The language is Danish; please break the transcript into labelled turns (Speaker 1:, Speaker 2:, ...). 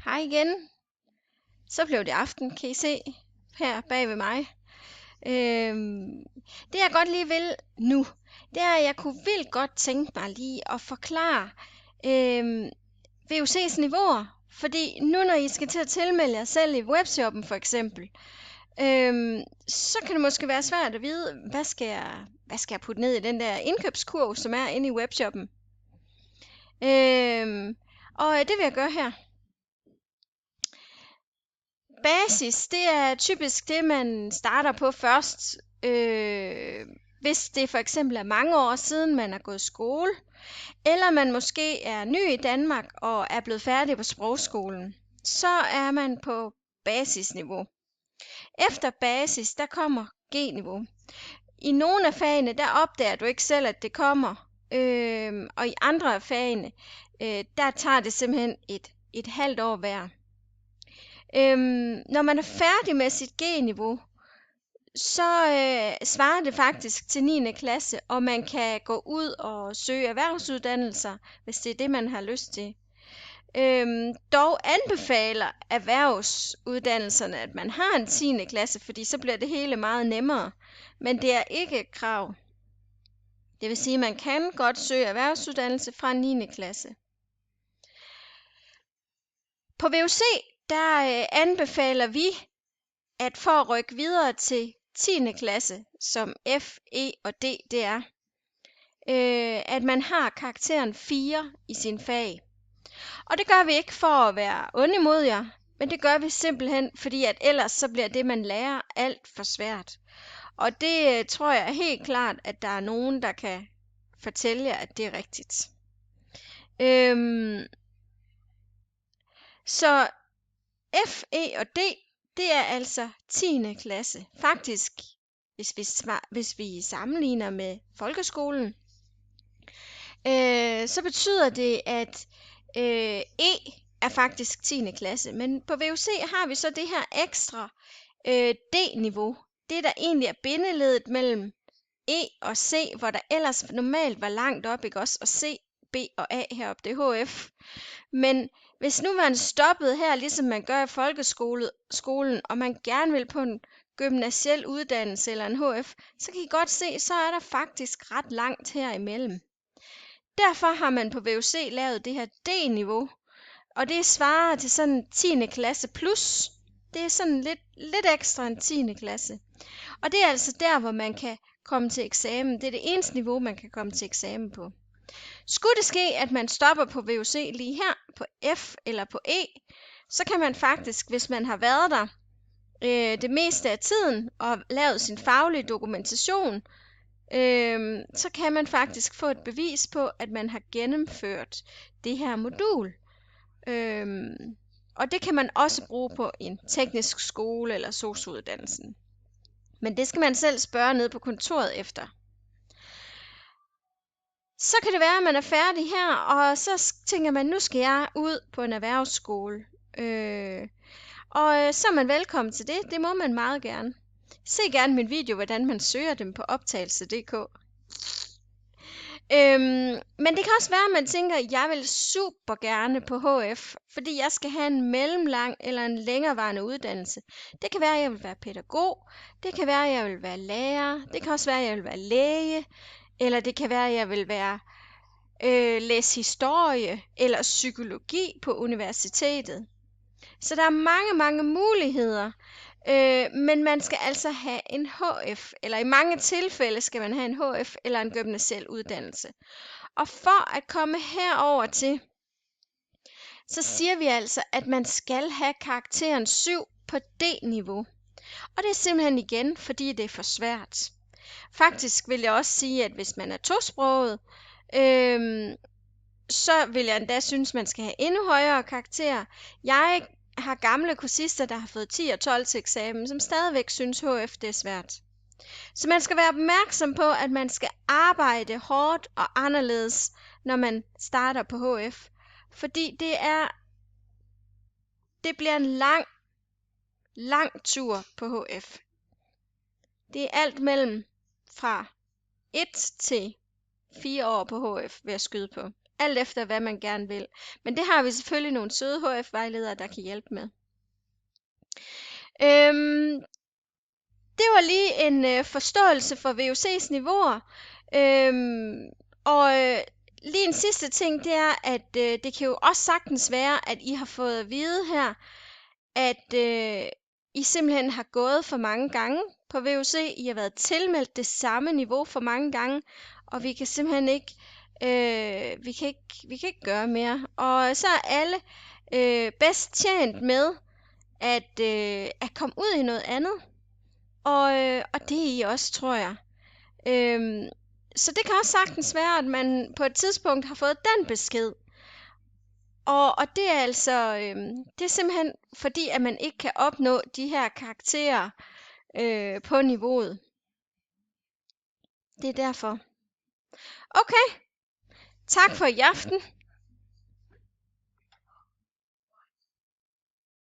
Speaker 1: Hej igen. Så blev det aften, kan I se, her bag ved mig. Det jeg godt lige vil nu, det er, at jeg kunne vildt godt tænke mig lige at forklare VUC's niveauer. Fordi nu når I skal til at tilmelde jer selv i webshoppen for eksempel, så kan det måske være svært at vide, hvad skal jeg putte ned i den der indkøbskurv, som er inde i webshoppen. Og det vil jeg gøre her. Basis, det er typisk det, man starter på først, hvis det for eksempel er mange år siden, man er gået i skole, eller man måske er ny i Danmark og er blevet færdig på sprogskolen. Så er man på basisniveau. Efter basis, der kommer G-niveau. I nogle af fagene, der opdager du ikke selv, at det kommer, og i andre af fagene, der tager det simpelthen et halvt år hver. Når man er færdig med sit G-niveau, så svarer det faktisk til 9. klasse, og man kan gå ud og søge erhvervsuddannelser, hvis det er det, man har lyst til. Dog anbefaler erhvervsuddannelserne, at man har en 10. klasse, fordi så bliver det hele meget nemmere. Men det er ikke et krav. Det vil sige, at man kan godt søge erhvervsuddannelse fra 9. klasse. På VUC, der anbefaler vi, at for at rykke videre til 10. klasse, som F, E og D det er, at man har karakteren 4 i sin fag. Og det gør vi ikke for at være onde imod jer, men det gør vi simpelthen, fordi at ellers så bliver det, man lærer, alt for svært. Og det tror jeg helt klart, at der er nogen, der kan fortælle jer, at det er rigtigt. Så F, E og D, det er altså 10. klasse. Faktisk, hvis vi sammenligner med folkeskolen, så betyder det, at E er faktisk 10. klasse. Men på VUC har vi så det her ekstra D-niveau. Det, der egentlig er bindeledet mellem E og C, hvor der ellers normalt var langt op, ikke også? Og C, B og A heroppe, det er HF. Men hvis nu man stoppede her, ligesom man gør i folkeskolen, og man gerne vil på en gymnasiel uddannelse eller en HF, så kan I godt se, så er der faktisk ret langt herimellem. Derfor har man på VUC lavet det her D-niveau, og det svarer til sådan 10. klasse plus. Det er sådan lidt ekstra end 10. klasse. Og det er altså der, hvor man kan komme til eksamen. Det er det eneste niveau, man kan komme til eksamen på. Skulle det ske, at man stopper på VUC lige her, på F eller på E, så kan man faktisk, hvis man har været der det meste af tiden og lavet sin faglige dokumentation, så kan man faktisk få et bevis på, at man har gennemført det her modul. Og det kan man også bruge på en teknisk skole eller sosu-uddannelsen. Men det skal man selv spørge nede på kontoret efter. Så kan det være, at man er færdig her, og så tænker man, nu skal jeg ud på en erhvervsskole. Og så er man velkommen til det. Det må man meget gerne. Se gerne min video, hvordan man søger dem på optagelse.dk. Men det kan også være, at man tænker, at jeg vil super gerne på HF, fordi jeg skal have en mellemlang eller en længerevarende uddannelse. Det kan være, at jeg vil være pædagog. Det kan være, at jeg vil være lærer. Det kan også være, at jeg vil være læge. Eller det kan være, at jeg vil læse historie eller psykologi på universitetet. Så der er mange muligheder. Men man skal altså have en HF, eller i mange tilfælde skal man have en HF eller en gymnasiel uddannelse. Og for at komme herover til, så siger vi altså, at man skal have karakteren 7 på D-niveau. Og det er simpelthen igen, fordi det er for svært. Faktisk vil jeg også sige, at hvis man er tosproget, så vil jeg endda synes, man skal have endnu højere karakterer. Jeg har gamle kursister, der har fået 10 og 12 til eksamen, som stadigvæk synes HF det er svært. Så man skal være opmærksom på, at man skal arbejde hårdt og anderledes, når man starter på HF. Fordi det bliver en lang tur på HF. Det er alt mellem fra 1 til 4 år på HF, vil jeg skyde på. alt efter hvad man gerne vil. Men det har vi selvfølgelig nogle søde HF-vejledere, der kan hjælpe med. Øhm, det var lige en forståelse for VUC's niveauer. Og lige en sidste ting, det er, at det kan jo også sagtens være, at I har fået at vide her, at I simpelthen har gået for mange gange på VUC. I har været tilmeldt det samme niveau for mange gange, og vi kan simpelthen ikke, vi kan ikke gøre mere. Og så er alle bedst tjent med at komme ud i noget andet. Og det er I også, tror jeg. Så det kan også sagtens være, at man på et tidspunkt har fået den besked. Og det er altså, det er simpelthen fordi, at man ikke kan opnå de her karakterer på niveauet. Det er derfor. Okay, tak for i aften.